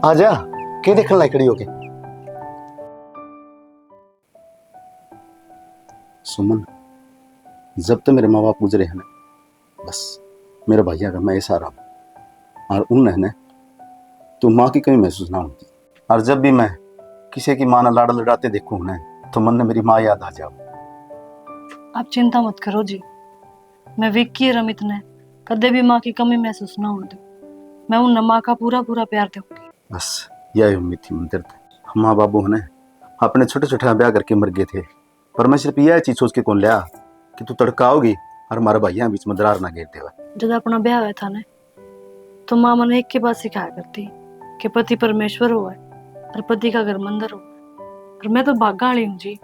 आजा के देखने लायक खड़ी होके। सुमन, जब तक मेरे माँ बाप गुजरे हैं ना, बस मेरे भैया का मैं सहारा हूं और उन है तो माँ की कमी महसूस ना होती। और जब भी मैं किसी की माँ ना लाड़ लड़ाते देखूं ना तो मन में मेरी माँ याद आ जाओ। आप चिंता मत करो जी, मैं विक्की और अमित ने कदे भी माँ की कमी महसूस ना होने दूं। मैं उन माँ का पूरा पूरा प्यार दूंगी। बस यही उम्मीद थी मंदिर। माँ बाबू ने अपने छोटे छोटे ब्याह करके मर गए थे, पर मैं सिर्फ यह चीज सोच के कौन लिया कि तू तड़काओगी और हमारे भैया बीच में दरार ना घेरते हुए। जब अपना ब्याह हुआ था ना तो माँ मैंने एक के बाद सिखाया करती कि पति परमेश्वर हुआ है और पति का घर मंदिर हो। और मैं तो भाग्यशाली हूँ जी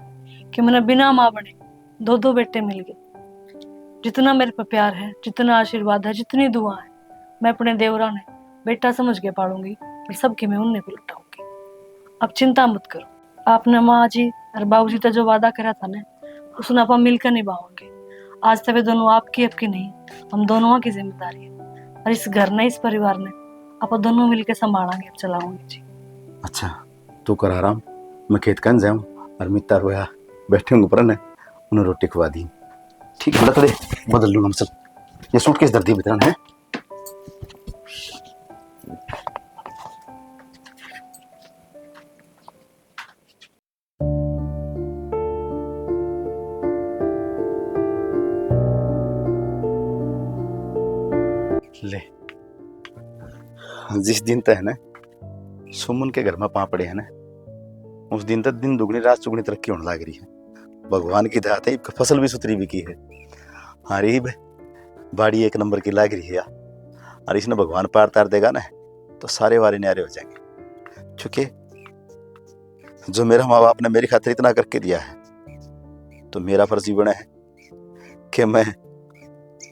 कि मैंने बिना माँ बने दो दो बेटे मिल गए। जितना मेरे पर प्यार है, जितना आशीर्वाद है, जितनी दुआ है, मैं अपने देवरा ने बेटा समझ के पालूंगी और सबकी मैं उन्हें को लुटाऊंगी। अब चिंता मत करो, आपने माँ जी और बाबू जी तो जो वादा करा था ना उसने आप मिलकर निभाओगे। आज तक दोनों आपकी नहीं, हम दोनों की जिम्मेदारी है और इस घर ने, इस परिवार ने आप दोनों मिलकर संभालेंगे, चलाओगे जी। अच्छा तू कर आराम, मैं खेत कन जाऊं और मित्ता रोया बैठे होंगे पर उन्हें रोटी खुआ दी। ठीक है थोड़े बदल लूंगा मसल, ये सूट किस दर्दी वितरण है। ले जिस दिन तक है ना सुमन के घर में पा पड़े है ना, उस दिन तक दिन दुगनी रात चुगनी तरक्की होने लग रही है। भगवान की दया है फसल भी सुथरी भी की है। हरी बाड़ी एक नंबर की लग रही है और इसने भगवान पार तार देगा ना तो सारे वारे न्यारे हो जाएंगे। चूंकि जो मेरा माँ बाप ने मेरी खातिर इतना करके दिया है तो मेरा फर्ज बना है कि मैं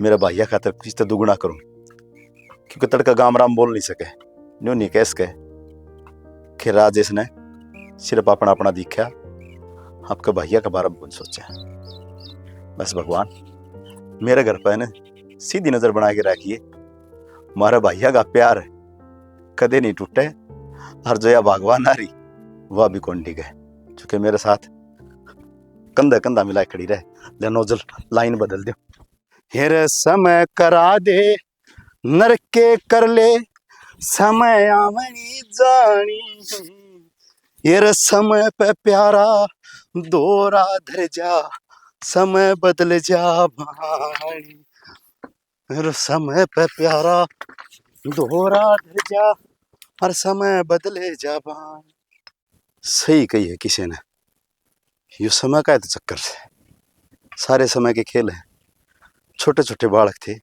मेरा भैया खातिर कुछ तो दुगुना करूं, क्योंकि तड़का गाम राम बोल नहीं सके। न्यू नहीं कह सके कि राजेश ने सिर्फ अपना अपना दिखा, आपका भैया का बारे में कुछ सोचा। बस भगवान मेरे घर पर ना सीधी नजर बना के रखिए, हमारा भैया का प्यार कदे नहीं टूटे और जो या भगवान आ रही वह भी कौन डिगे, क्योंकि मेरे साथ कंधा कंधा मिला खड़ी रहे। ले नोजल लाइन बदल दो। हेरे समय करा दे नरक के कर ले समय आवनी जानी, हेरे समय पे प्यारा दोरा धर जा समय बदल जा भाई। हेरे समय पे प्यारा दोरा धर जा हर समय बदले जा भाई। सही कही है किसी ने, ये समय का है तो चक्कर से सारे समय के खेल है। छोटे छोटे बालक थे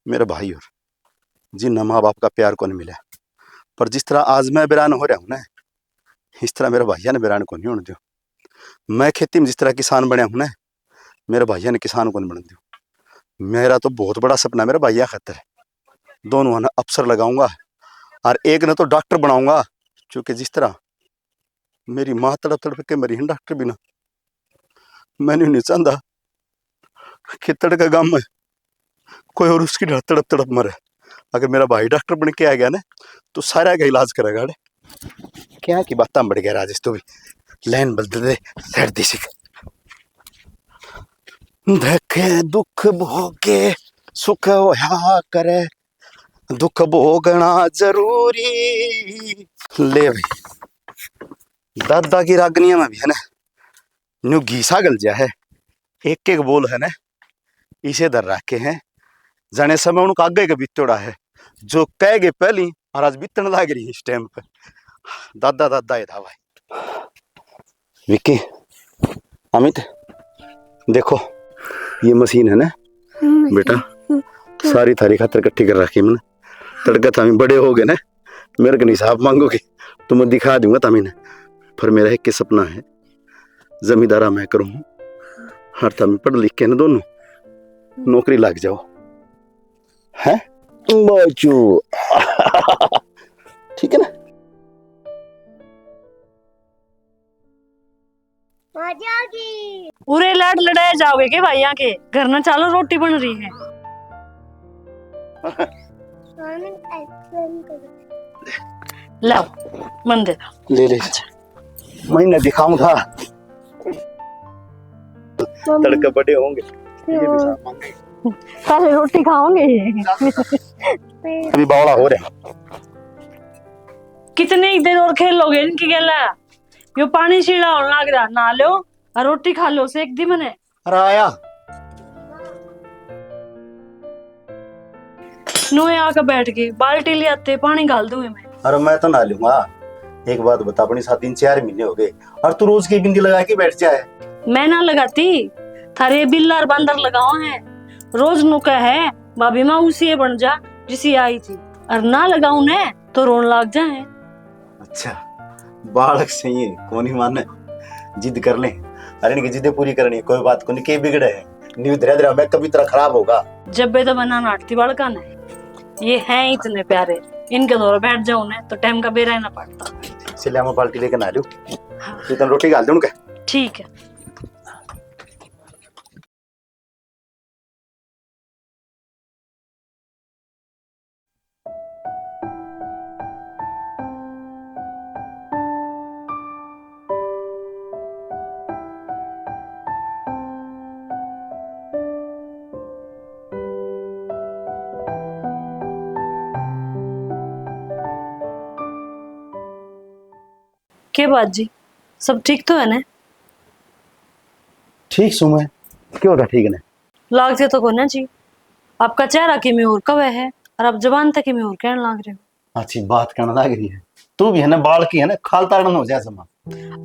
मेरे भाई और जिन माँ बाप का प्यार को नहीं मिला, पर जिस तरह आज मैं वीरान हो रहा हूँ ना इस तरह मेरे भैया ने वीरान को नहीं होने दो। मैं खेती में जिस तरह किसान बना हूँ ना मेरे भैया ने किसान को नहीं बन दो। मेरा तो बहुत बड़ा सपना मेरा भैया खातर है, दोनों ने अफसर लगाऊंगा और एक ने तो डॉक्टर बनाऊंगा, क्योंकि जिस तरह मेरी माँ तड़प तड़प के मरी है डॉक्टर बिना, मैंने नहीं चाहता कि तड़का गांव में कोई और उसकी तड़प तड़प मरे। अगर मेरा भाई डॉक्टर बन के आ गया ना तो सारा का इलाज करेगा। क्या की बात बढ़ गया राजेश, तो भी लाइन बदल दे सर्दी से। देखे दुख भोगे सुख होया करे, दुख भोगना जरूरी। ले भाई दादा की रागनिया में भी है ना न्यू घीसा गल जा है, एक एक बोल है ना इसे दर रखे हैं जाने समय उनको आगे के बीतोड़ा है जो कह गए पहली और आज बीतने लग रही है इस टाइम पे। दादा दादा ही था भाई। विक्की अमित देखो ये मशीन है ना बेटा, सारी थारी खातर इकट्ठी कर रखी मैंने। तड़का तमी बड़े हो गए ना मेरे को हिसाब मांगोगे तो मैं दिखा दूंगा तमी ने। पर मेरा एक सपना है जमींदारा मैं करूँ हर तमी पढ़ लिख के ना दोनों नौकरी लग जाओ है बच्चू। ठीक है ना। पूरे लाड लड़ाए जाओगे के भैया के घर ना, चालो रोटी बन रही है। लाओ मन दे दो। ले ले। मैं न दिखाऊंगा, तड़के बड़े होंगे। ये भी साथ मांगे। पहले रोटी खाओगे। अभी बावला हो रहे। कितनी देर और खेल लोगे इनकी गेला? यो पानी छीड़ा होने लग रहा, नहा लो और रोटी खा लो, सेक दी मैंने। अरे आया नोए आकर बैठ गए, बाल्टी ले आते पानी डाल दूंगी मैं। अरे मैं तो नहा लूंगा। एक बात बता, अपनी साथ 3-4 महीने हो गए और तू रोज की बिंदी लगा के बैठ जाए। मैं ना लगाती, थारे बिल्ला बंदर लगाओ है, रोज नुका है भाभी माँ उसी बन जा जिसी आई थी, और ना लगाऊ ने तो रोन लग जाए। अच्छा, बालक सही है, कौन ही माने, जिद कर ले। अरे इनकी जिद्दें पूरी करनी है, कोई बात को नहीं, के बिगड़े है न्यू धीरे धीरे मैं कभी तरह खराब होगा। जब बे तो बना नाटती बालका ने, ये हैं इतने प्यारे, इनके दौरे बैठ जाऊं ने तो टाइम का बेरा ही ना पड़ता। चलिए मैं बाल्टी लेकर नहा लूं, तो रोटी डाल दूं क्या? ठीक है। के बात जी, सब ठीक तो है ना? ठीक सु मैं, क्यों था ठीक है? लागते तो कोना जी, आपका चेहरा की में और कवे है और आप जबान तक में और कहने लाग रहे हो। अच्छी बात करने लग रही है, तू भी है ना बाल की है ना, खाल ताड़न हो जाए समा।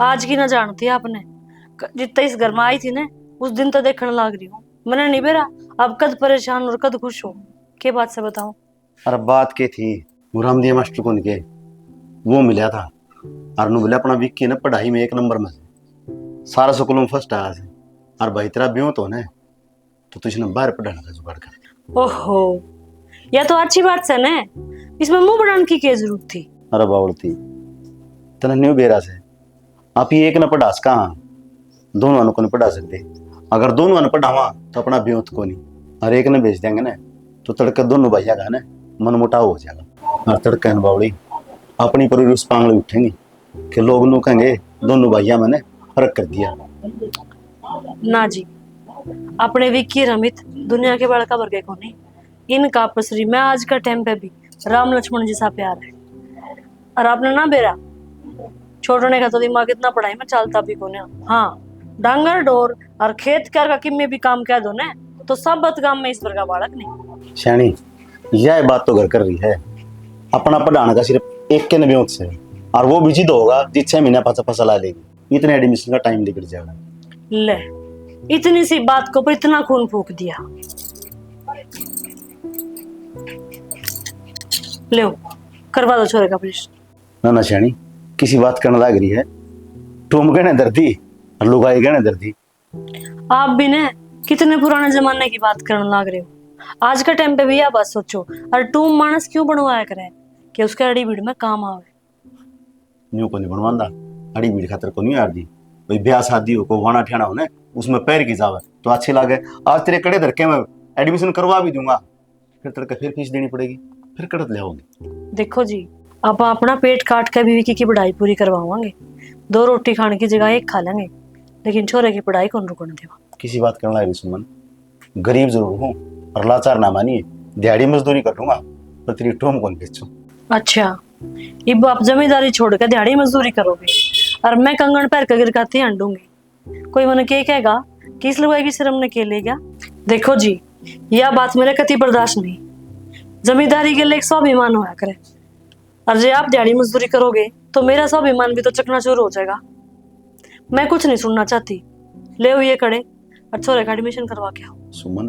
आज की ना जानती आपने, जितना इस घर में आई थी ना उस दिन तो देखने लाग रही हूँ, मैंने नहीं बेरा अब कद परेशान और कद खुश हो। के बात से बताओ? अरे बात के थी, वो रामदिया मास्टर को के वो मिला था और नु बोले अपना विक्की ना पढ़ाई में 1 नंबर में सारा स्कूल में फर्स्ट आया है, और भाई तेरा ब्यों तो ना तो तुझे बाहर पढ़ाने का जुगाड़ कर। ओहो, यह तो अच्छी बात है ना, इसमें मुंह बढ़ाने की क्या जरूरत थी? अरे बावड़ती तना न्यू बेरा से आप ही एक न पढ़ास कहाँ, दोनों को नहीं पढ़ा सकते। अगर दोनों ने पढ़ावा तो अपना ब्यों को नहीं, और एक ने भेज देंगे ना तो तड़के दोनों भैया का ना मन मुटाव हो जाएगा, और तड़के बावड़ी अपनी पर उस पांगले उठेंगे कि लोग नु कहेंगे दोनों भैया मैंने फर्क कर दिया। ना जी, अपने विक्की रमित दुनिया के बड़का वर्गे को नहीं, इनका पसरी में आज का टाइम पे भी राम लक्ष्मण जैसा प्यार है। और आपने ना बेरा छोड़ने का तो दिमाग इतना पढ़ाई में चलता भी को नहीं। हाँ, डांगर डोर और खेत कर का किम में भी काम कह दो ना तो सब बदगाम में इस पर का बालक नहीं। शैनी यह बात तो घर कर रही है, अपना पढ़ाने का सिर्फ एक के नबियों से, और वो भी जिद होगा जिस 6 महीने पास फसल आ लेगी, इतने एडमिशन का टाइम निकल जाएगा। ले, इतनी सी बात को पर इतना खून फूक दिया। ले करवा दो छोरे का ऑपरेशन। ना शैनी किसी बात करने लग रही है, तुम कहने दर्दी और लुगाई कहने दर्दी। आप भी ने कितने पुराने जमाने की बात करने लग रहे हो, आज का टाइम पे भी यह बात सोचो। और टूम मानस क्यों बनवाया करे कि उसके अड़ी भीड़ में काम आवे। न्यू को नहीं बनवांदा, अड़ी भीड़ खातर को नहीं यार दी, भाई ब्याह शादी हो को वाना ठेना हो ना उसमें पैर की जावे तो अच्छी लागे। आज तेरे कड़े धरके में एडमिशन करवा भी दूंगा, फिर तड़के फिर फीस देनी पड़ेगी, फिर कड़त ले आओगे। देखो जी, आप अपना पेट काट कर बीवी की पढ़ाई पूरी करवाओगे, 2 रोटी खाने की जगह 1 खा लेंगे, लेकिन छोरे की पढ़ाई कौन रुकने देगा? किसी बात करना है सुमन, गरीब जरूर हूँ और लाचार ना मानिए, दिहाड़ी मजदूरी कर लूंगा पर तेरी टोम कौन बेचूं। अच्छा, इब आप जमींदारी छोड़कर दिहाड़ी मजदूरी करोगे और मैं कंगन पैर का गिरकाती हंडूंगी, कोई मन के कहेगा कि इस लुगाई की शर्म ने के ले गया। देखो जी, यह बात मेरे कति बर्दाश्त नहीं, जमींदारी के लिए एक स्वाभिमान होया करे, और जो आप दिहाड़ी मजदूरी करोगे तो मेरा स्वाभिमान भी तो चकनाचूर हो जाएगा। मैं कुछ नहीं सुनना चाहती, ले ये कड़े और छोरे का एडमिशन करवा के आओ। सुमन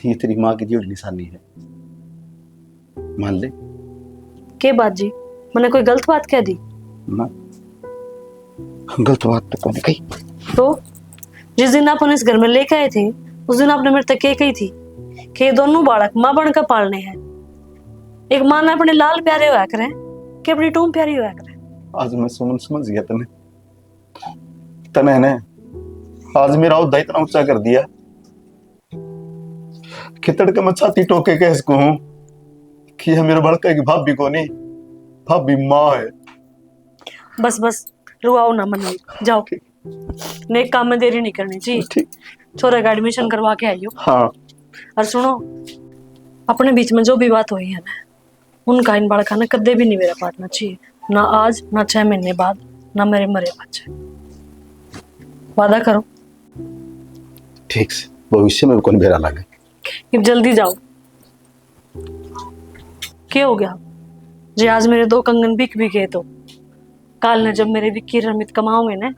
ये तेरी माँ की जीवन निशानी है, मान ले। के बात जी, मैंने कोई गलत बात कह दी? ना गलत बात तो कौन कही। तो जिस दिन आप उन्हें इस घर में लेके आए थे उस दिन आपने मेरे तक कही थी कि ये दोनों बालक माँ बनकर पालने हैं। एक माँ ने अपने लाल प्यारे होया करे कि अपनी टूम प्यारी होया करे। आज मैं सुमन समझ गया तने तने ने आज मेरा उद्धा इतना ऊंचा कर दिया कि तड़के मैं छाती टोके के इसको हूं कि यह मेरा बड़का की भाभी को नहीं, भाभी माँ है। बस बस रुआओ ना मन, जाओ। नेक काम में देरी नहीं करनी चाहिए। ठीक। छोरे का एडमिशन करवा के आइयो। हाँ और सुनो, अपने बीच में जो भी बात हुई है ना, उनका इन बालका ने कदे भी नहीं मेरा पाटना चाहिए। ना आज, ना 6 महीने बाद, ना मेरे मरे बच्चे। वादा करो। ठीक से, भविष्य में कौन बेरा लगे। अब जल्दी जाओ। क्या हो गया जी? आज मेरे 2 कंगन बिक भी गए तो काल ने जब मेरे विक्की रमित कमाओगे ना,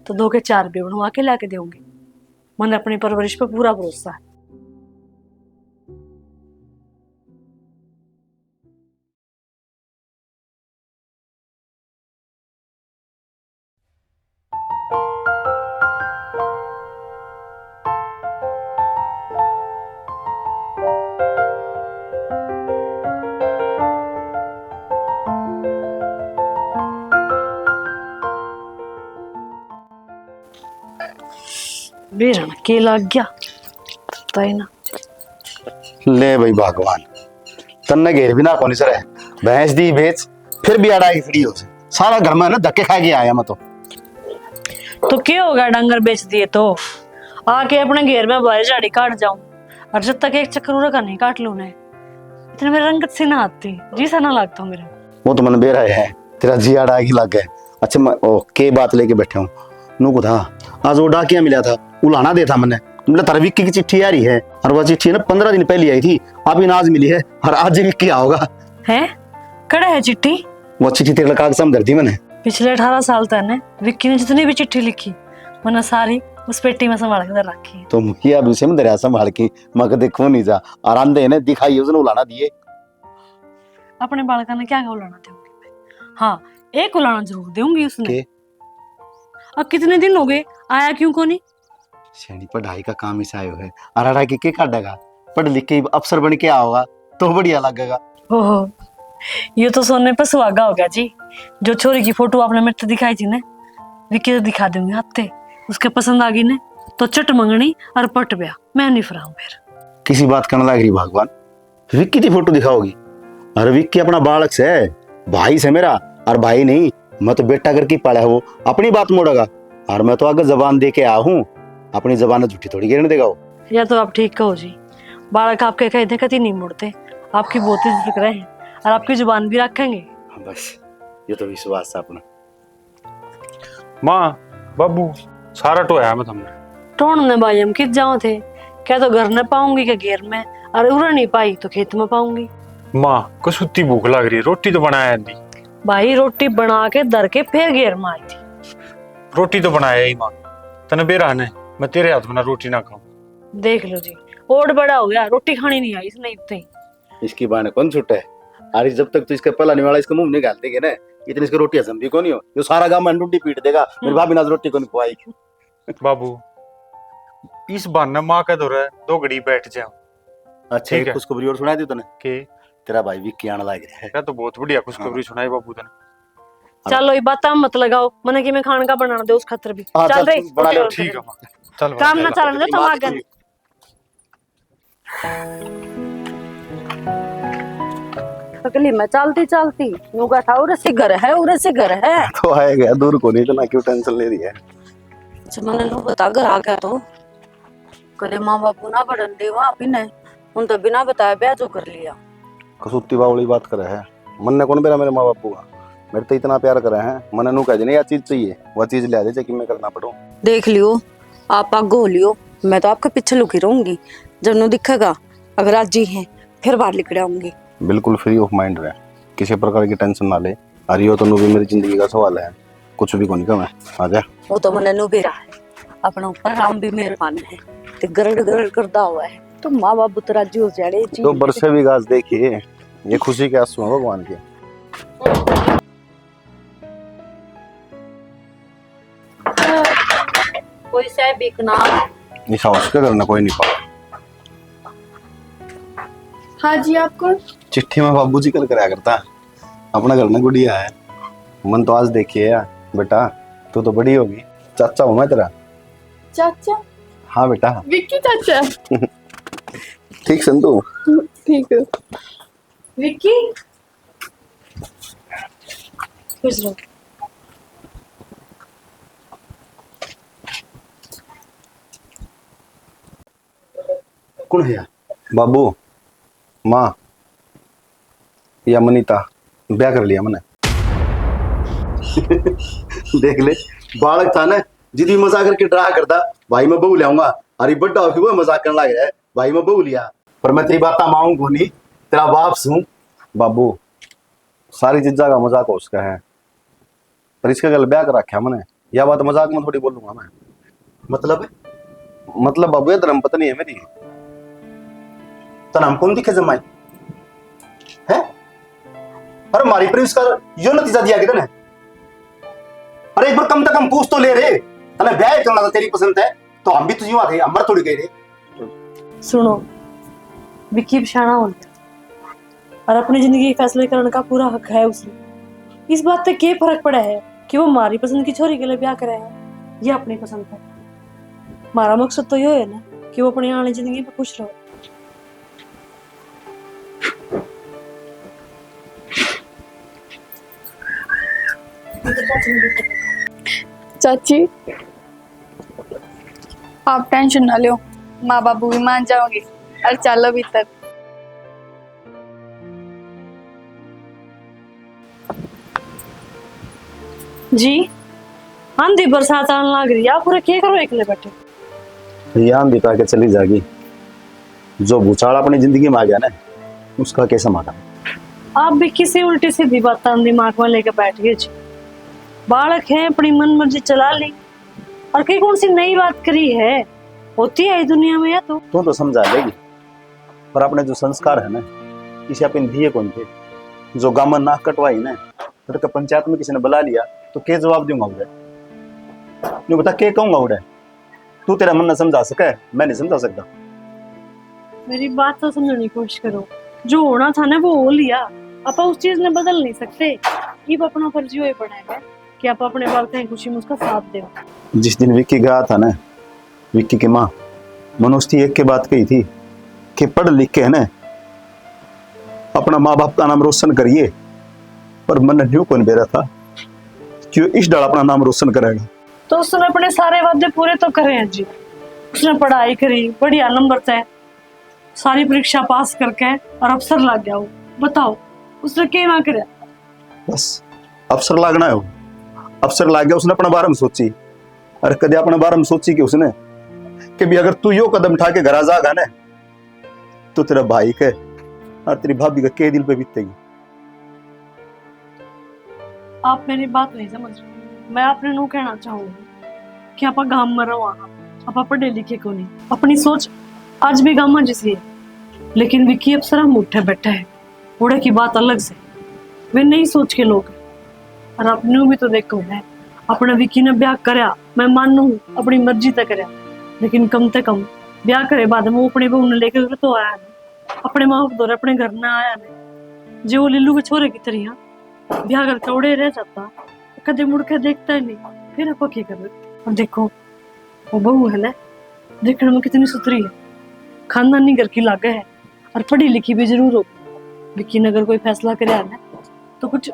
तो 2 के 4 भी बनवा के लाके दूंगी। मन अपनी परवरिश पे पूरा भरोसा है। बेरन के लग गया तय ना। ले भाई भगवान, तन्ने घेर भी ना कौन सर है। भैंस दी बेच, फिर भी अड़ाई फ्री हो से। सारा घर में ना धक्के खा के आया मैं तो क्या होगा, डंगर बेच दिए तो आके अपने घेर में बाहर झाड़ी काट जाऊं। और जब तक एक चक्कर उड़ा का नहीं काट लू ने, इतने मेरे रंगत से ना आती जी सा ना लगता मेरा। वो तो मन बेरा है, तेरा जी अड़ा ही लग गए। अच्छा मैं ओ के बात लेके बैठे हूँ नू को था। आज वो डाकिया मिला था, उलाना दे था मैंने। मतलब तारा विक्की की चिट्ठी आ रही है, और वो चिट्ठी ना 15 दिन पहले आई थी, अभी ना आज मिली है। और आज विक्की आओगा है। कड़ा है चिट्ठी? वो चिट्ठी तेरे कागज में धर दी मैंने। पिछले 18 साल तक ने विक्की ने जितनी भी चिट्ठी लिखी, मैंने सारी उस पेटी में संभाल के रखी है। तो मुखिया भी से में दरिया संभाल के मग देखो नहीं जा आराम दे ने दिखाई उसने उलाना दिए। अपने बालका ने क्या उलाना दूंगी? हाँ, एक उलाना जरूर दूंगी उसने। अब कितने दिन हो गए, आया क्यों को नहीं? सैनी पढ़ाई का काम इस आयो है, अरारा के काटेगा। पढ़ लिख के अफसर बन के आओगा तो बढ़िया लगेगा। ओहो, ये तो सोने पे सुहागा हो गया जी। जो छोरी की फोटो आपने मेरे को दिखाई थी ना, विक्की तो दिखा दूंगी हत्ते। उसके पसंद आ गई ने तो चट मंगनी और पट ब्याह। मैं नहीं फराऊं फिर। किसी बात करने लग रही भगवान, विक्की की फोटो दिखाओगी? अरे विक्की अपना बालक से, भाई से मेरा। और भाई नहीं, मैं तो बेटा करके पाला है। वो अपनी बात मोड़ेगा, और मैं तो अगर जबान दे के आया हूँ, अपनी जबान झूठी थोड़ी गिरने देगा वो। या तो आप ठीक कहो जी, बालक आपके कहे कति नहीं मुड़ते। आपकी बहुत इज्जत रहे हैं और आपकी जुबान भी रखेंगे। बस ये तो विश्वास है अपना। माँ बाबू सारा टोया मैं तुमने। टोन ने भाई हम किस जाओ थे, क्या तो घर न पाऊंगी क्या घेर में, और उड़ा नहीं पाई तो खेत में पाऊंगी। माँ कसुत्ती भूख लग रही है, रोटी तो बनाया दी। भाई रोटी बना के दर के फिर घेर में आई थी। रोटी तो बनाया ही माँ, तने बेरा ने मैं तेरे हाथ में रोटी ना खाऊं। देख लो जी, ओड बड़ा हो गया, रोटी खानी नहीं आई इसने इतनी। इसकी बाने कौन छूटा है? अरे जब तक तो इसका पला नहीं वाला इसका मुंह नहीं गालते के ना, इतनी इसकी रोटी हजम भी कौन हो। ये सारा गांव में टूटी पीट देगा, मेरी भाभी नाज रोटी को नहीं खुआई। बाबू इस बहाने माँ का दो रहा 2 घड़ी बैठ जाओ। अच्छा ठीक है। खुशखबरी और सुना दी तूने के तेरा भाई विक्की आने लग गया है। क्या तो बहुत बढ़िया खुशखबरी सुनाई बाबू तने। चलो ये बात मत लगाओ, मने कि मैं खाने का बना दे उस खतर भी। हाँ, चल चल, रे बना लो, ठीक है माँ, चल काम ना चलन दे तमागन। अगली मैं चलती चलती नुगा था, उरे से घर है, उरे से घर है। तो आएगा दूर को नहीं, इतना क्यों टेंशन ले रही है? अच्छा मैंने नु बता घर आ गया तो करे माँ बापू ना बढ़न देवा आप ने उन तो बिना बताए ब्याह जो कर लिया। कसूती बावली बात करे है, मन ने कौन बेरा मेरे माँ बापू का। मेरे तो इतना प्यार करे हैं, मन नु कह देने या चीज चाहिए वह चीज ले दे कि मैं करना पड़ो। देख लियो, आप आगे हो लियो, मैं तो आपके पीछे लुकी रहूंगी। जब नु दिखेगा अगर राजी हैं फिर बाहर निकल आऊंगी। बिल्कुल फ्री ऑफ माइंड रहे, किसी प्रकार की टेंशन ना ले। अरियो तो नु भी मेरी जिंदगी का सवाल है, कुछ भी कोनी कम है। आ जा। वो तो मन नु भी रहा है, अपना ऊपर राम भी मेहरबान है, ते गरड़ गरड़ करदा हुआ है तो माँ बाप तो राजी हो जाए। तो बरसे भी घास देखिए, ये खुशी के आंसू हैं भगवान के। कोई से बिकना निशा उसके घर ना कोई नहीं पाया। हाँ जी, आप कौन? चिट्ठी में बाबूजी कल कराया करता, अपना घर ना गुड़िया है। मन तो आज देखिए यार बेटा, तू तो बड़ी होगी। चाचा हूँ मैं तेरा। चाचा? हाँ बेटा। विक्की चाचा? ठीक संतु? ठीक है। विक्की खुश रहो। कौन है यार? बाबू माँ या मनीता ब्याह कर लिया मैंने। देख ले, बालक था ना, जिदी मजाक करके डरा करता भाई मैं बहू लाऊंगा, अरे बड्डा होके वो मजाक करने लग है भाई मैं बहू लिया। पर मैं तेरी बात माऊं को नहीं, तेरा बाप हूं। बाबू सारी चीजा का मजाक उसका है, पर इसका गल ब्याह कर रखा मैंने। यह बात मजाक में थोड़ी बोलूंगा मैं। मतलब बाबू ये धर्म पत्नी है मेरी। तो नाम कौन दिखे जमाई है? अरे हमारी प्रवेश का यो नतीजा दिया किधर है? अरे एक बार कम से कम पूछ तो ले रे, तने ब्याह करना था तेरी पसंद है तो हम भी तुझे वहां थे, अमर थोड़ी गए रे। सुनो, विक्की शाना हो गया और अपनी जिंदगी के फैसले करने का पूरा हक है उसे। इस बात से क्या फर्क पड़ा है कि वो हमारी पसंद की छोरी के लिए ब्याह करे है या अपनी पसंद है। हमारा मकसद तो ये है ना कि वो अपनी आने जिंदगी में खुश रहो। चाची, आप टेंशन ना लो, माँ बाबू भी मान जाओगे। अरे चलो भीतर। जी, आंधी बरसात आने लग रही है, आप पूरे क्या करो एकले बैठे। ये आंधी तो आके चली जाएगी, जो भूचाल अपनी जिंदगी में आ गया ना उसका क्या समाधान? आप भी किसी उल्टी सीधी बात दिमाग में लेकर बैठ गए जी। बालक है, अपनी मन मर्जी चला ली और कहीं कौन सी नई बात करी है? होती है इस दुनिया में या तो समझा लेगी, पर अपने जो संस्कार है ना इसे अपन दिए कौन थे? जो गामन नाक कटवाई ना, तो पंचायत में किसी ने बुला लिया तो क्या जवाब दूंगा उड़े? नहीं बता क्या कहूंगा उड़े? तू तेरा मन न समझा सके, मैं नहीं समझा सकता। मेरी बात तो समझने की कोशिश करो। जो होना था ना वो हो लिया, आप उस चीज ने बदल नहीं सकते। ये अपना फर्जी हुए पड़ा है कि आप अपने बाप की खुशी में उसका साथ दो। जिस दिन विक्की गया था ना, विक्की की माँ मनोज एक के बात कही थी कि पढ़ लिख के है ना अपना माँ बाप का नाम रोशन करिए, पर मन न्यू कौन बेरा था कि इस डाल अपना नाम रोशन करेगा। तो उसने अपने सारे वादे पूरे तो करे हैं जी। उसने पढ़ाई करी, बढ़िया नंबर से सारी परीक्षा पास करके और अफसर लग गया। वो बताओ उसने क्या ना करे? बस अफसर लागना है, वो अफसर लाग गया। उसने अपने बारे में सोची, अरे कदे अपने बारे में सोची कि उसने कि भी अगर तू यो कदम उठा के घर आ जाएगा ना तो तेरा भाई के और तेरी भाभी का के दिल पे बीतेगी। आप मेरी बात नहीं समझ रहे। मैं आपने नू कहना चाहूंगी कि आप गांव में रहो, आप पढ़े लिखे को नहीं। अपनी सोच आज भी गांव में जैसी है, लेकिन विक्की अफसर हम उठे बैठे है। बूढ़े की बात अलग से, वे नहीं सोच के लोग हैं। और आपने भी तो देखो है, अपने विक्की ने ब्याह करया, मैं मानू अपनी मर्जी तक करया, लेकिन कम से कम ब्याह करे बाद में अपने बहू ने लेकर तो आया नहीं, अपने माँ बाप दौरे अपने घर ना आया नहीं। जो वो लिल्लू के छोरे की तरह ब्याह करके उड़े रह जाता, कदे मुड़ के देखता ही नहीं, फिर आप क्या कर? और देखो वो बहू है ना, देखने में कितनी सुथरी है, खानदानी घर की लागे है और पढ़ी लिखी भी जरूर हो। विक्की ने अगर कोई फैसला करे ना तो कुछ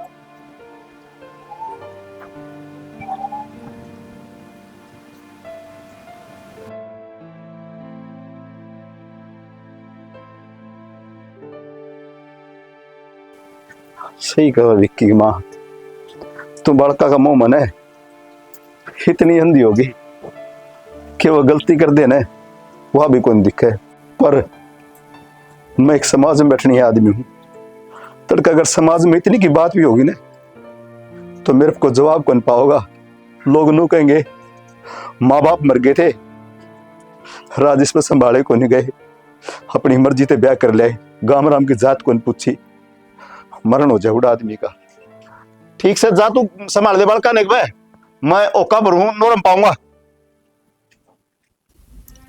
सही कहा विक्की की माँ, तू बड़का का मुंह मन है इतनी अंधी होगी कि वो गलती कर दे ना वह भी कोई दिखे। पर मैं एक समाज में बैठने आदमी हूं, तड़का अगर समाज में इतनी की बात भी होगी ना तो मेरे को जवाब कौन पाओगा? लोग नू कहेंगे माँ बाप मर गए थे, राजेश में संभाले को नहीं गए, अपनी मर्जी से ब्याह कर ले, गाम राम की जात कौन पूछी, मरण हो जाए उड़ा आदमी का। ठीक से जा तू संभाल दे बड़का ने, मैं ओका भरू नोरम पाऊंगा।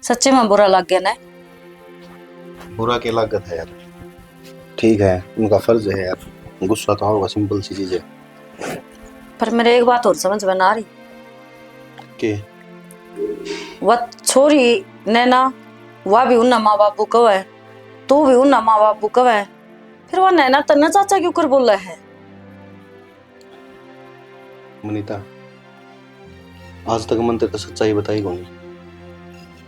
सच्चे में बुरा लग गया ना? बुरा क्या लागत है यार, ठीक है उनका फर्ज है यार, गुस्सा तो होगा, सिंपल सी चीज है। पर मेरे एक बात और समझ में ना आ रही कि वह छोरी नैना वह भी उन्ना माँ बापू कव है, तू भी उन्ना माँ बापू कव है, फिर वह नैना तन्ना चाचा क्यों कर बोल रहा है? मनीता, आज तक मन तेरे सच्चाई बताई कौन?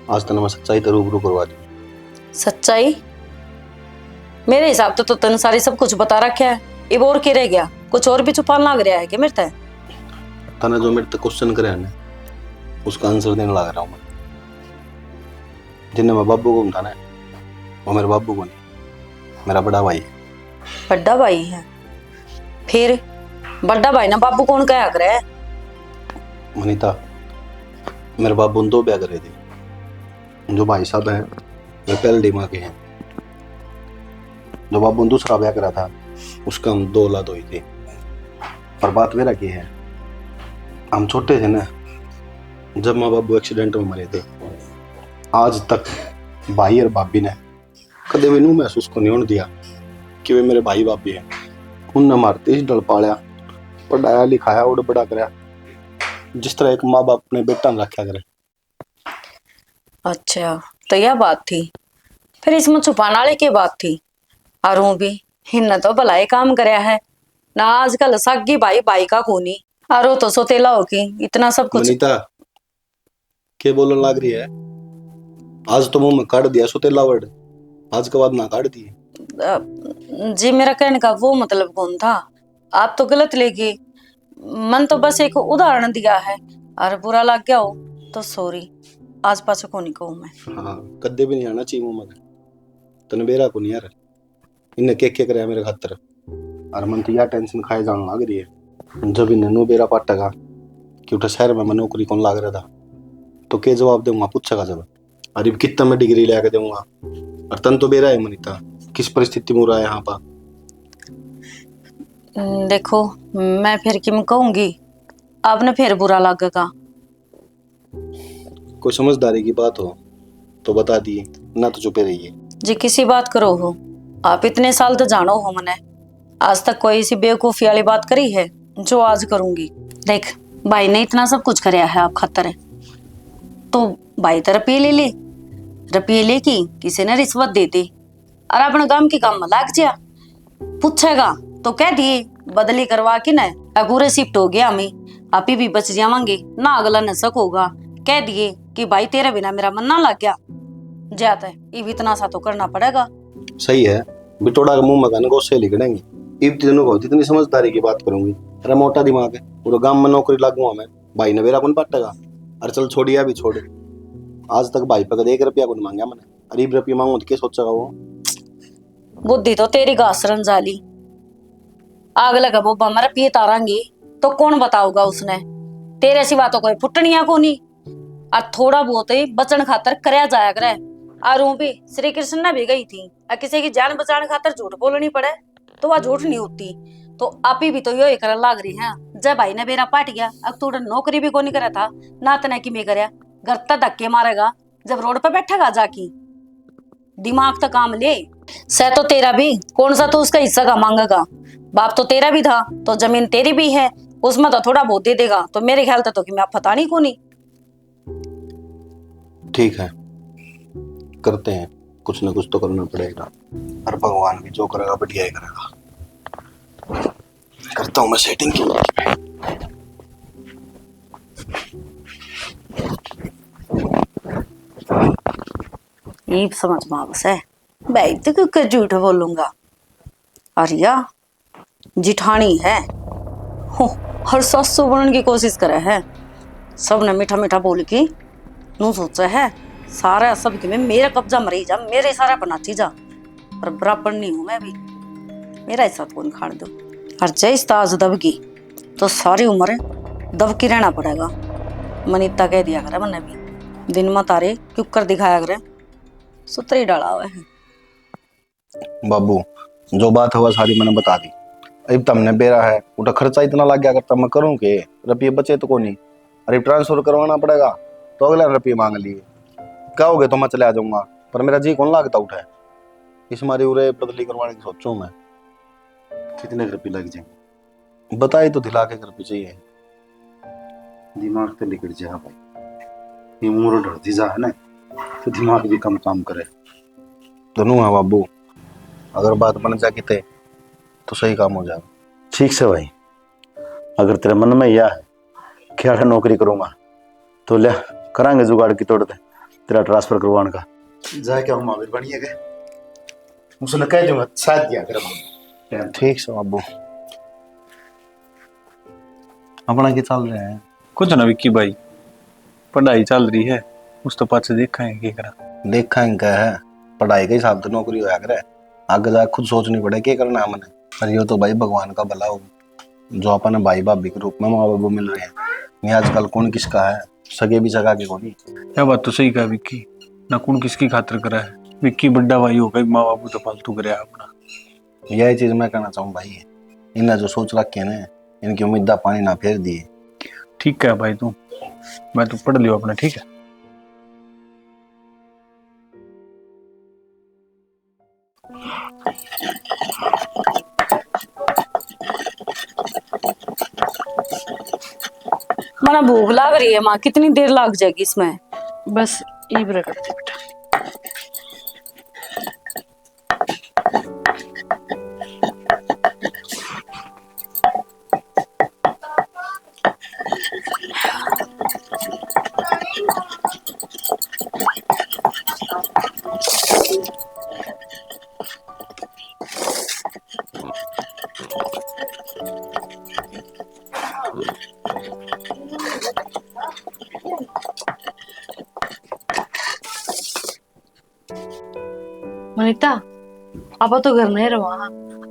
आज तक मैं सच्चाई तो रूबरू करवा दी। सच्चाई? मेरे हिसाब तो तन सारी सब कुछ बता रखा है। अब और क्या रह गया? कुछ और भी छुपाना लग रहा है कि मेरे तय? तने जो मेरे तक क्वेश्चन करे है ना, उसका आंसर देने लग रहा हूँ मैं। जिन्हें मैं बाबू को उठाना है, वो मेरे बाबू को नहीं, मेरा बड़ा भाई है। बड़ा भाई है? फिर बड़ा भाई ना बाबू कौन क्या करे है? मनीता, मेरे बाबू ने 2 ब्याह करे थे। जो भाई साहब हैं वे पहले दिमाग के हैं। जो बाबू ने दूसरा ब्याह करा था उसका हम 2 औलाद हुई थी। पर बात मेरा की है, हम छोटे थे ना जब माँ बाबू एक्सीडेंट में मरे थे। आज तक भाई और भाभी ने कदे भी नू महसूस को नहीं होने दिया कि वे मेरे भाई भाभी हैं। उनने मारते ही डल पालिया, पढ़ाया लिखाया और बड़ा कराया, जिस तरह एक माँ बाप अपने बेटा ने रखा करे। अच्छा, तो यह बात थी। फिर इसमें छुपाने वाले की बात थी? और वो भी हिन्ना तो भलाई काम करया है ना। आजकल सगी भाई भाई का खूनी, और वो तो सोतेला हो की इतना सब कुछ। मनीता, क्या बोलने लग रही है? आज तो मुंह में काट दिया सुतेला वर्ड, आज के बाद ना काट दिए। जी मेरा कहने का वो मतलब कौन था? आप तो गलत लेगी। मन तो बस एक उदाहरण दिया है, और बुरा लग गया हो तो सॉरी। आज पाछो को नहीं कहूँ मैं। हाँ, कद्दे भी नहीं आना चाहिए मुंह में। तने बेरा को नहीं यार, इन्हें क्या करे मेरे खातर। और मन तो यार टेंशन खाए जाने लग रही है। जब इन्हें नो बेरा पाटेगा कि उठा शहर में मैं नौकरी कौन लाग रहा था, तो क्या जवाब दूंगा? पूछेगा जब। अरे कितना मैं डिग्री लेके दूंगा? और तन तो बेरा है मनीता, किस परिस्थिति में रहा है यहाँ पर। देखो, मैं फिर किम कहूंगी, आपने फिर बुरा लगेगा। कोई समझदारी की बात हो तो बता दिए, ना तो चुपे रहिए। जी किसी बात करो हो? आप इतने साल तो जानो हो मने, आज तक कोई ऐसी बेवकूफी वाली बात करी है जो आज करूंगी? देख, भाई ने इतना सब कुछ करया है आप खातर है, तो भाई तो रुपये ले की किसी ने रिश्वत दे दी, और अपने गांव की काम में लाग जा। पूछेगा तो कह दिए बदली करवा के न अगूरे शिफ्ट हो गया, हमें आप ही भी बच जावांगे ना, अगला न शक होगा। कह दिए कि भाई तेरे बिना मेरा मन ना लग गया, जाता है ये इतना सा तो करना पड़ेगा। सही है, बिटोड़ा के मुंह में गाने को से लिखड़ेंगे। इब तीनों को इतनी समझदारी की बात करूंगी। अरे मोटा दिमाग है, पूरा गांव में नौकरी लागू मैं, भाई ने मेरा कौन पाटेगा। अरे चल छोड़िया भी छोड़, आज तक भाई पकड़ 1 रुपया कौन मांगा मैंने। अरे 1 रुपया मांगू तो क्या सोचेगा वो? बुद्धि तो तेरी घासरन जाली। आग लगा वो बमर पिए तारांगी तो कौन बताऊगा उसने? तेरे सिवा तो कोई फुटनिया को नहीं। और थोड़ा बहुत ही बचन खातर करया जाया करे। और वो भी श्री कृष्ण ने भी गई थी, और किसी की जान बचाने खातर झूठ बोलनी पड़े तो वह झूठ नहीं होती। तो आप ही भी तो यो कर लाग रही है। जब भाई ने बेरा पाट गया, अब तो नौकरी भी कोनी करा था ना, तना की मैं करया घर तक धक्के मारेगा जब रोड पे बैठेगा जाकी। दिमाग तो काम ले। सह तो तेरा भी, कौन सा तो उसका हिस्सा का मांगेगा? बाप तो तेरा भी था, तो जमीन तेरी भी है, उसमें तो थोड़ा बहुत दे देगा। तो मेरे ख्याल तो कि मैं पता नहीं को नहीं। ठीक है, करते हैं, कुछ ना कुछ तो करना पड़ेगा। और भगवान भी जो करेगा बढ़िया ही करेगा। करता हूँ मैं सेटिंग की। ये समझ में आवस है भाई, तो क्यों झूठ बोलूंगा? अरिया जिठानी है हो, हर सासू बनने की कोशिश करे है। सबने मीठा मीठा बोल के नू सोचा है सारा सब कि मैं मेरा कब्जा मरी जा, मेरे सारा बनाती जा। पर बराबर नहीं हूं मैं भी, मेरा हिस्सा कौन खाड़ दो। और जय ताज दबगी तो सारी उम्र दबकी रहना पड़ेगा। मनीता कह दिया करे मैंने भी, दिन में तारे क्यों कर दिखाया करे, सुतरी डाला हुआ है। बाबू जो बात है वह सारी मैंने बता दी। अब तुमने बेरा है, उठा खर्चा इतना लग गया, करता मैं करूँ के? रुपये बचे तो को नहीं। अरे ट्रांसफर करवाना पड़ेगा तो अगले रुपये मांग लिए। कहोगे तो मैं चले आ जाऊंगा, पर मेरा जी कौन लागता उठा है। इस मारी उरे बदली करवाने की सोचूं मैं। कितने रुपये लग जाएंगे? बताई तो दिला के रुपये चाहिए। दिमाग तो लिकड़ जा भाई, ये उम्र ढलती जा है ना, तो दिमाग भी कम काम करे। दोनों है बाबू, अगर बात बन जाती थे तो सही काम हो जाएगा। ठीक से भाई, अगर तेरे मन में यह है क्या नौकरी करूंगा तो ले करांगे जुगाड़ की तोड़ दे तेरा ट्रांसफर करवाने का जाके हम माविर बनिए गए उसने कह दूंगा शायद दिया कर ठीक से बाबू। अपना क्या चल रहा है? कुछ ना विक्की भाई, पढ़ाई चल रही है, उस तो पास देखा है क्या करा। देखा इनका है पढ़ाई के हिसाब से नौकरी होया करे, आगे जाके खुद सोचनी पड़े क्या करना है मैंने। पर ये तो भाई भगवान का भला हो जो अपने भाई भाभी के रूप में माँ बाबू मिल रहे हैं। नहीं आजकल कौन किसका है, सगे भी सगा के कौन। यह बात तो सही कहा विक्की, ना कौन किसकी खातिर करा है। विक्की बड्डा भाई हो गई, माँ बापू तो फालतू करे अपना। यही चीज मैं कहना चाहूँ भाई, इन्हें जो सोच रखे ना इनकी उम्मीदा पानी ना फेर दिए। ठीक है भाई तू, मैं तो पढ़ लियो अपना, ठीक है। मना भूख लग रही है माँ, कितनी देर लग जाएगी इसमें? बस इब्र करते बेटा। वनिता, आपा तो घर नहीं रहा,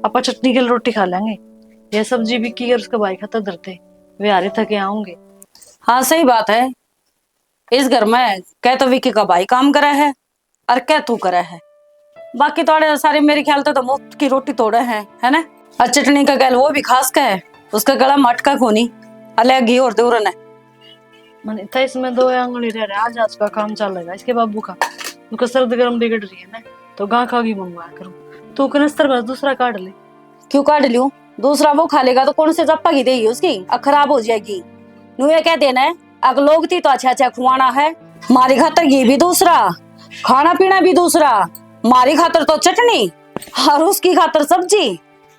आपा चटनी के लिए रोटी खा लेंगे। यह सब्जी भी की और उसका भाई खाता धरते वे आ रहे थके आऊंगे। हाँ सही बात है, इस घर में कह तो विक्की का भाई काम करा है और कह तू करा है, बाकी थोड़े सारे मेरे ख्याल तो मुफ्त की रोटी तोड़े हैं, है ना। और चटनी का गैल वो भी खास का है, उसका गला मटका कोनी अलग घी और दूरन है। वनिता, इसमें 2 आंगली रह रहा, आज का काम चलेगा। इसके बाबू का उनका सर्द गर्म बिगड़ रही है ना, तो गां खा गई मंगवा करूं तो कनस्तर बस दूसरा काट ले। क्यों काट लूं? दूसरा वो खा लेगा तो कौन से जप्पा की देगी उसकी, खराब हो जाएगी। नू ये कह देना है अगर लोग थी तो अच्छा अच्छा खुआना है, मारी खातर घी भी दूसरा, खाना पीना भी दूसरा, मारी खातर तो चटनी और उसकी खातर सब्जी।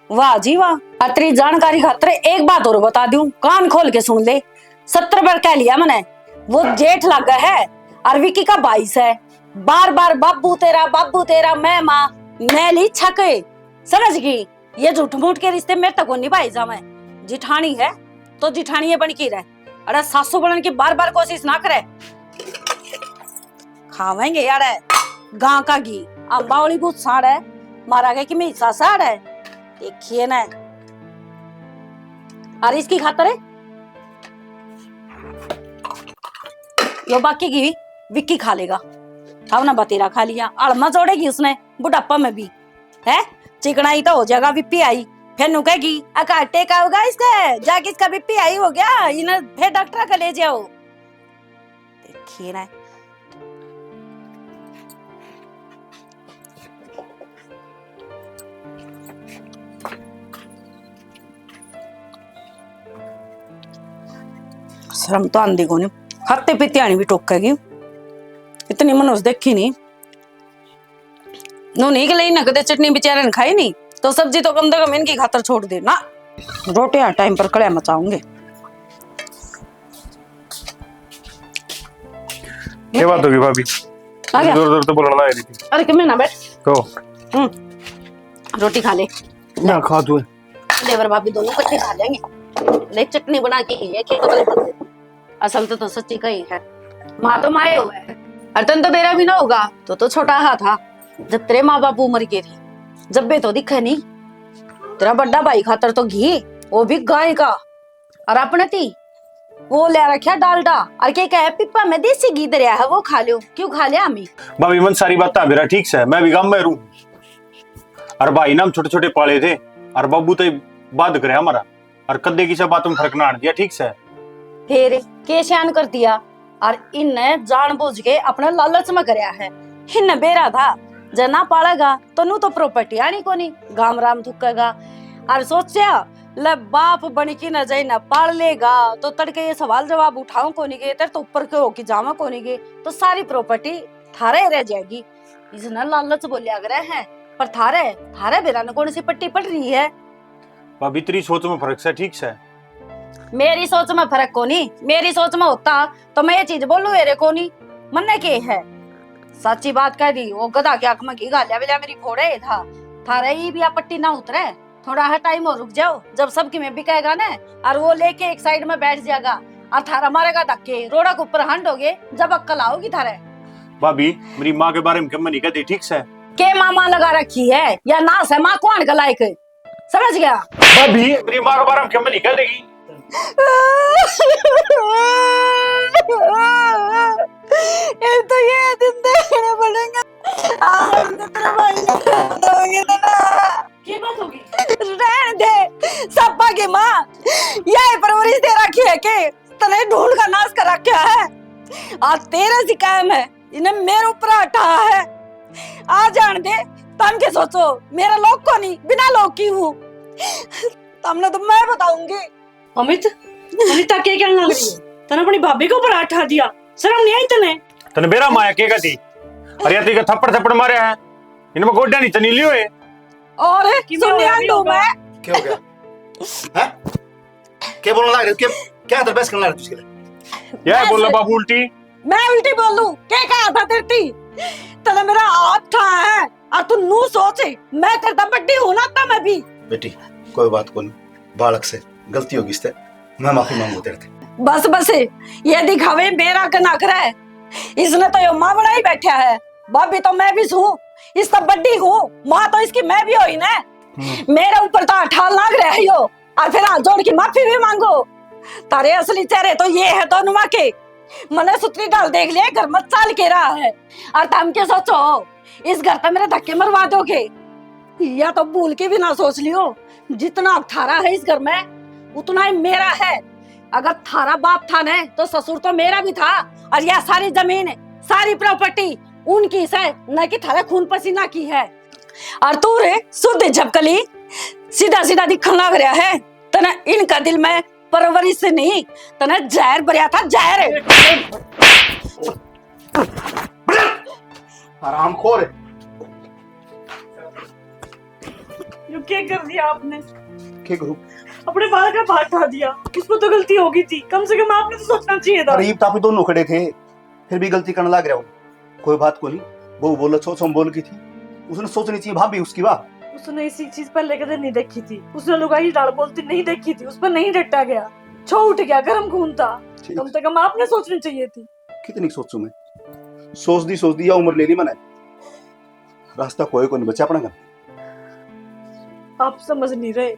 वाह जी वाह। अतरी जानकारी खातर एक बात और बता दूं, कान खोल के सुन ले। 70 बार कह लिया मैंने, वो जेठ लगा है और विक्की का 22 है। बार बार बाबू तेरा मैं माँ मैं ली छके, समझ गई। ये झूठ मूठ के रिश्ते मेरे तक निभाई जा। मैं जिठानी है तो जिठानी बन की रहे, अरे सासू बनने की बार बार कोशिश ना करे। खावेंगे यार गां का घी, अम्बावली भूत साड़ है, मारा गया कि मैं हिस्सा साड़ है, देखिए ना। अरे इसकी खातर है यो, बाकी की विक्की खा लेगा। अब ना बतेरा खा लिया, अड़मा जोड़ेगी उसने बुढ़ापा में भी है। चिकनाई तो हो जाएगा बीपी आई, फिर नु कहेगी अकाटे का होगा इसका, जाके इसका बीपी आई हो गया, इन्हें फिर डॉक्टर का ले जाओ। देखिए ना, शर्म तो आंधी को नहीं, खाते पीते आनी भी टोकेगी। इतनी मनोज देखी नहीं, नो नहीं गई ना कदे चटनी बेचारे ने खाई नहीं, तो सब्जी तो कम से कम इनकी खातर छोड़ दे ना। रोटियां टाइम पर कड़े मचाऊंगे। ये बात होगी भाभी, आ गया? जोर जोर तो बोलना आ रही थी अरे क्यों ना बैठ, तो रोटी खा ले। ना खा तू, देवर भाभी दोनों इकट्ठे खा लेंगे। ले चटनी बना के ही है कि असल तो सच्ची कही है, माँ तो माए हुआ है। अर्तन तो मेरा भी ना होगा तो छोटा हा था जब तेरे माँ बाप उमर के थे, जब बे तो दिखे नहीं। तेरा बड़ा भाई खातर तो घी, वो भी गाय का, और अपने थी वो ले रखा डालडा, और क्या कहे पिप्पा में देसी घी दे रहा है वो खा लो। क्यों खा लिया हमें? भाभी मन सारी बात मेरा ठीक से, मैं भी गांव में रहूं और भाई नाम छोटे छोटे पाले थे और बाबू तो बात करे हमारा, और कद्दे की सब बातों में फर्क ना आन दिया ठीक से। फिर केशान कर दिया, और इनने जानबूझ के अपना लालच में करया है। इन बेरा था जना पालेगा तो नू तो प्रॉपर्टी आनी कोनी, गाम राम थुकेगा। और सोचा ले बाप बन की न जाए न पाल लेगा तो तड़के ये सवाल जवाब उठाऊं कोनी के, तेरे तो ऊपर के हो की जावा कोनी के, तो सारी प्रॉपर्टी थारे रह जाएगी। इसने लालच बोलिया करे हैं, पर थारे बेरा ने कौन सी पट्टी पड़ रही है? भाभी तेरी सोच में फर्क से ठीक से, मेरी सोच में फर्क को नहीं, मेरी सोच में होता तो मैं ये चीज बोलू एरे को नहीं मन्ने के है। सच्ची बात कह दी, वो गधा के आंख में घी गालिया बिलिया मेरी फोड़े था। थारे ही भी पट्टी ना उतरे, थोड़ा है टाइम और रुक जाओ, जब सबकी में बिकेगा ना और वो लेके एक साइड में बैठ जाएगा और थारा मारेगा धक्के, रोड़ा के ऊपर हंडोगे, जब अक्कल आओगी थारे। भाभी मेरी माँ के बारे में क्यों नहीं कहती, ठीक से? के मामा लगा रखी है या नास है माँ कौन गलाई के, समझ गया? भाभी मेरी माँ के बारे में क्यों नहीं कह देगी? तो ये दिन देखने पड़ेंगे। क्या बात होगी? रहने दे सप्पा की माँ, यही परवरिश दे रखी है कि तने ढूंढ का नाश कर रखा है और तेरे से कायम है, इन्हें मेरे ऊपर हटा है। आ जान दे, तम के सोचो मेरा लोग को नहीं बिना लोग की हूँ, तुमने तो मैं बताऊंगी। अमित, अनिता क्या कहने लग रही है? तने अपनी भाभी को ऊपर हटा दिया, शर्म नहीं आई तने? तने मेरा माया के कहती? अरे ती का थप्पड़ थप्पड़ मारे हैं, इनमें गोड्डा नहीं चनी लियो है। और सुनिया दो मैं क्या हो गया? हैं? क्या बोलने लग रहे हो? क्या दरबैस करने लग रहे हो तुझके लिए? यह बोला बाबू उल्टी। मैं उल्टी बोलूं? क्या कहा था तेरी? तने मेरा हाथ था है और तू नू सोचे मैं तेरा बड्डी हूं ना, तब मैं भी। बेटी कोई बात को नहीं, बालक से गलती होगी, इससे मैं माफी मांगू तेरे से। बस बस ये दिखावे मेरा कना करे, इसने तो यो माँ बनाई बैठा है। भाभी तो मैं भी हूँ, इस तो बड्डी हूँ, माँ तो इसकी मैं भी हुई ना। मेरे ऊपर तो अठाल लाग रहे हो और फिर हाथ जोड़ की माफी भी मांगो। तारे असली चेहरे तो ये है दोनों माँ के। मैंने सुतरी डाल देख लिया, घर में चाल के रहा है और तुम क्या सोचो इस घर पे मेरे धक्के मरवा दोगे? या तो भूल के भी ना सोच लियो, जितना थारा है इस घर में उतना ही मेरा है। अगर थारा बाप था ना तो ससुर तो मेरा भी था, और यह सारी जमीन सारी प्रॉपर्टी उनकी है, न कि थारा खून पसीना की है। और तू रे शुद्ध झपकली सीधा सीधा दिखने लग रहा है, तना इनका दिल में परवरिश से नहीं तना जहर भरिया था, जहर। हरामखोर है। ये क्या कर दिया आपने? क्या करूं? अपने बाल का भाग उठा दिया, उसको तो गलती होगी थी, कम से कम आपने तो सोचना चाहिए था। अरे तापी दोनों खड़े थे, फिर भी गलती करने लग रहा हूँ। कोई बात को नहीं, वो बोला सोच हम बोल की थी, उसने सोचनी चाहिए भाभी उसकी बात। उसने इसी चीज पहले कदे नहीं देखी थी, उसने लुगाई डाल बोलती नहीं देखी थी, उस पर नहीं डटा गया, छो उठ गया, गर्म खून था। कम से कम आपने सोचनी चाहिए थी। कितनी सोचूं मैं? सोच दी या उम्र ले ली मैंने, रास्ता कोई को नहीं बचा अपना। आप समझ नहीं रहे।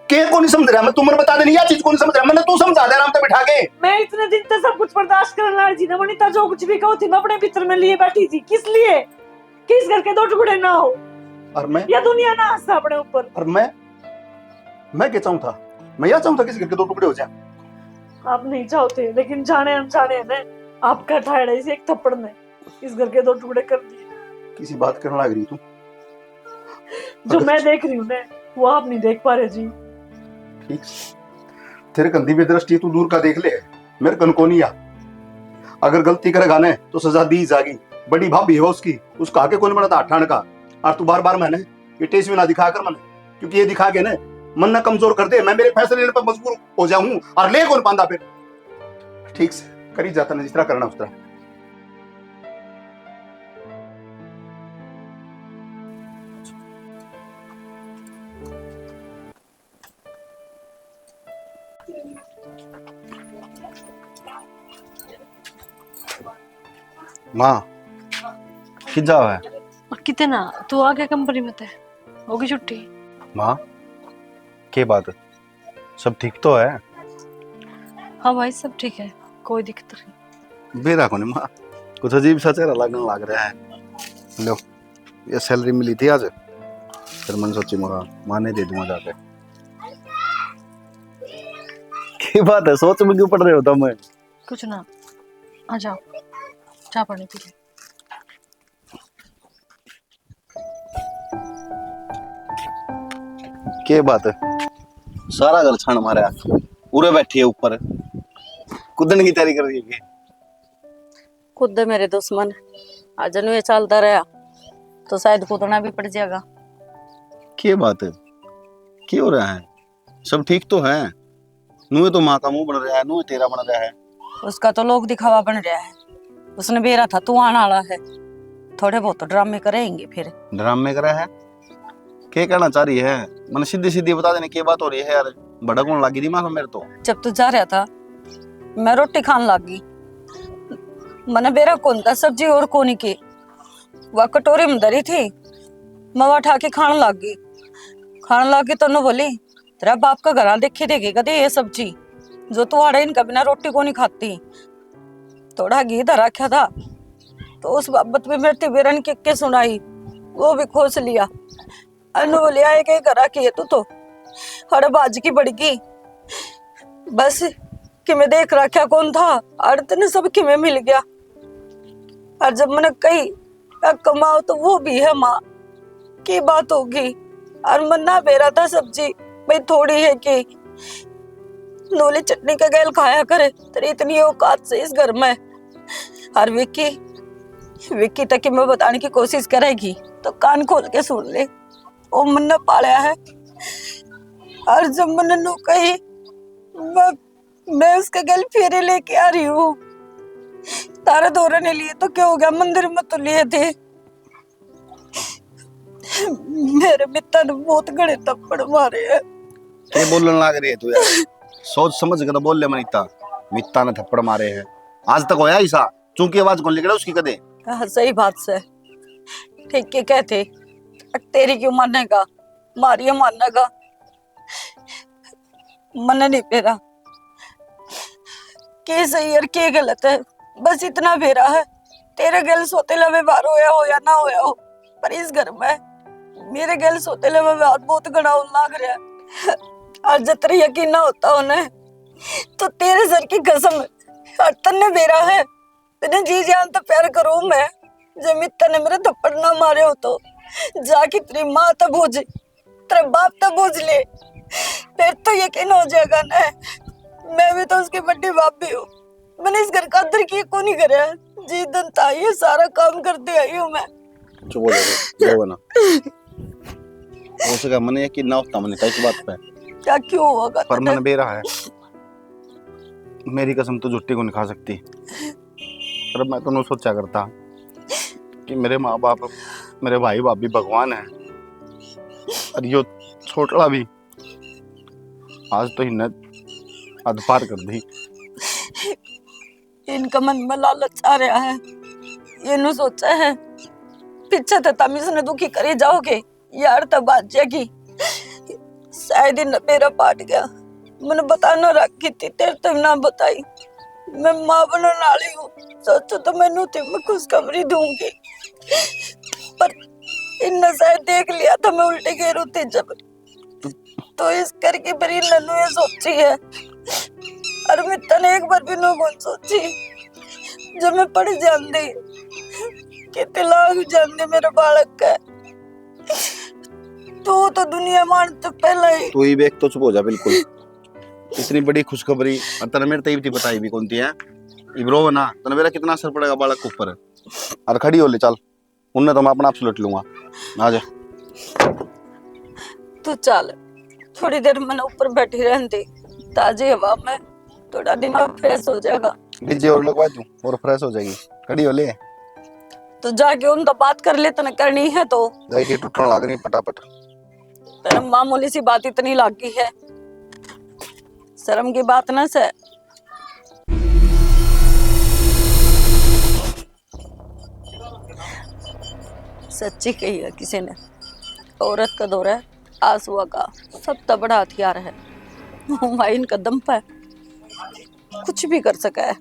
के को नहीं समझ रहा? मैं तुम्हें बता देनी या चीज को नहीं समझ रहा, मैंने तू समझा दे आराम से बिठा के। मैं इतने दिन तक सब कुछ बर्दाश्त करने लगी थी ना वनिता, जो कुछ भी कहो थी मैं अपने भीतर में लिए बैठी थी। किस लिए? किस घर के दो टुकड़े ना हो और मैं या दुनिया ना हंसा अपने ऊपर। और मैं क्या चाहूँ था? मैं यह चाहूँ था किसी घर के दो टुकड़े हो जाए। आप नहीं चाहते, लेकिन जाने अनजाने ने आपका ठाड़ा इसे एक थप्पड़ ने इस घर के दो टुकड़े कर दिए। किसी बात करने लग रही तू? जो मैं देख रही हूँ ना वो आप नहीं देख पा रहे जी। ठीक, तेरे कंधी में दृष्टि तू दूर का देख ले, मेरे कन को नहीं आ। अगर गलती करेगा ना तो सजा दी जाएगी। बड़ी भाभी है उसकी, उसका आके कौन बनाता अठान का। और तू बार बार मैंने ये टेस्ट में ना दिखा कर मन, क्योंकि ये दिखा के ना मन ना कमजोर कर दे, मैं मेरे फैसले लेने पर मजबूर हो जाऊं और ले कौन पांदा फिर। ठीक से करी जाता ना जिस तरह करना उस तरह। माँ किस जाओ है? और कितना तू आ गया कंपनी में थे, होगी छुट्टी? माँ के बात सब ठीक तो है? हाँ भाई सब ठीक है, कोई दिक्कत नहीं। बेरा को नहीं माँ, कुछ अजीब सा चेहरा लगने लग रहा है। लो ये सैलरी मिली थी आज, फिर मैंने सोची मोरा माँ ने दे दूंगा जाके। की बात है, सोच में क्यों पड़ रहे हो तुम? कुछ ना, आ जाओ चाय पानी पी ले। के बात है, सारा घर छान मारा, पूरे बैठी है ऊपर, कूदने की तैयारी कर रही है। खुद है मेरे दुश्मन, आज ये चलता रहा तो शायद कूदना भी पड़ जाएगा। के बात है, क्या हो रहा है? सब ठीक तो है? नू तो माँ का मुंह बन रहा है, नू तेरा बन रहा है। उसका तो लोग दिखावा बन रहा है। उसने बेरा था तू आने वाला है, थोड़े बहुत तो ड्रामे करेंगे फिर। ड्रामे करा है? क्या कहना चाह रही है? मैंने सीधी सीधी बता देने की बात हो रही है यार, बड़ा कौन लगी दिमाग में मेरे तो। जब तू जा रहा था मैं रोटी खान लगी, मैंने बेरा कौन था सब्जी और कोनी की वह कटोरी में धरी थी, मैं वह उठा के खान लगी तो न बोली तेरा बाप का घर देखी देगी कदे ये सब्जी जो तू आड़े इनका बिना रोटी को नहीं खाती। थोड़ा घी धरा रखा था तो उस बाबत में मेरी बेरन के सुनाई, वो भी खोस लिया। अनु बोले आए के करा के तू तो हर बाज की बड़गी बस कि मैं देख रखा कौन था और तेने सब कि मैं मिल गया। और जब मैंने कही कमाओ तो वो भी है माँ की बात होगी। और मन्ना बेरा था सब्जी भाई थोड़ी है कि नोली चटनी का गैल खाया करे तेरी इतनी औकात से इस घर में। और विक्की तक मैं बताने की कोशिश करेगी तो कान खोल के सुन ले, वो मन्ना पाला है। और जब मैंने नु कही मैं उसका गल फेरे लेके आ रही हूँ तारा धोरने लिए तो क्या हो गया, मंदिर में तो लिए थे। मेरे मित्र ने बहुत गड़े थप्पड़ मारे हैं। क्या बोलने लग रही है तू यार? सोच समझ के तो बोल ले मनीता, मित्ता ने थप्पड़ मारे हैं आज तक होया ऐसा? चूंकि आवाज कौन लिख रहा उसकी कदे? हाँ सही बात से ठीक के कहते तेरी क्यों मानेगा मारिए मानेगा मन नहीं पेरा के सही और के गलत है, बस इतना बेरा है तेरे गल सोतेला व्यवहार होया हो या ना होया हो, पर इस घर में मेरे गल सोतेला व्यवहार बहुत गड़ा लाग रहा है। और जतरे यकीन ना होता उन्हें तो तेरे सर की कसम तन्ने बेरा है तेने जी जान तो प्यार करूं मैं। जब मित्ता ने मेरे थप्पड़ ना मारे हो तो जाके तेरी माँ तो बूझ तेरा बाप तो बूझ ले, फिर तो यकीन हो जाएगा ना मैं भी तो उसकी बड़ी बाप भी हूँ। मैंने इस घर का अंदर की को नहीं करे जी दंता ये सारा काम करते आई हूँ मैं। चुप हो जा ना, हो सका मैंने यकीन ना होता मैंने इस बात पे। क्या क्यों होगा पर मैंने बेरा है, मेरी कसम तो झुट्टी को नहीं खा सकती। पर मैं तो नहीं सोचा करता कि मेरे माँ बाप मेरे भाई भाभी भगवान है और यो छोटड़ा भी आज तो हिन्नत हद पार कर दी। इनका मन में लालच आ रहा है, ये नु सोचा है पीछे तो तमीज ने दुखी करे जाओगे यार तब बात जाएगी। शायद इन मेरा पाट गया मैंने बताना रखी थी तेरे तो ना बताई। मैं माँ बनने वाली हूँ सोचो तो मैनू थी मैं खुशखबरी दूंगी, पर इनने शायद देख लिया था मैं उल्टे गेरू थी जब तो इस करके बड़ी नन्नू ये सोची है। और मित्ता ने एक बार भी नो कौन सोची जब मैं पढ़ जाती कि तिलाक जानते मेरे बालक का तो दुनिया मान तो पहला ही तू ही देख तो चुप हो जा बिल्कुल। इतनी बड़ी खुशखबरी और तने मेरे तई बताई भी कौन थी है इब्रो ना, तने मेरा कितना असर पड़ेगा बालक के ऊपर। और खड़ी हो ले चल, उनने तो मैं अपना आप से लुट लूंगा। आ जा तू चल थोड़ी देर मैंने ऊपर बैठी रहती ताजी हवा में थोड़ा दिमाग फ्रेश हो जाएगा। डीजे और लगवा दूं और फ्रेश हो जाएगी। खड़ी हो ले तो जाके उन तो बात कर ले तने करनी है तो जाके टूटने लग रही फटाफट। तेरे मामूली सी बात इतनी लागी है, शर्म की बात ना से। सच्ची कही है किसी ने, औरत का दौर है आंसुआ का सबसे बड़ा हथियार है। हुमायूं का दम पर कुछ भी कर सका है।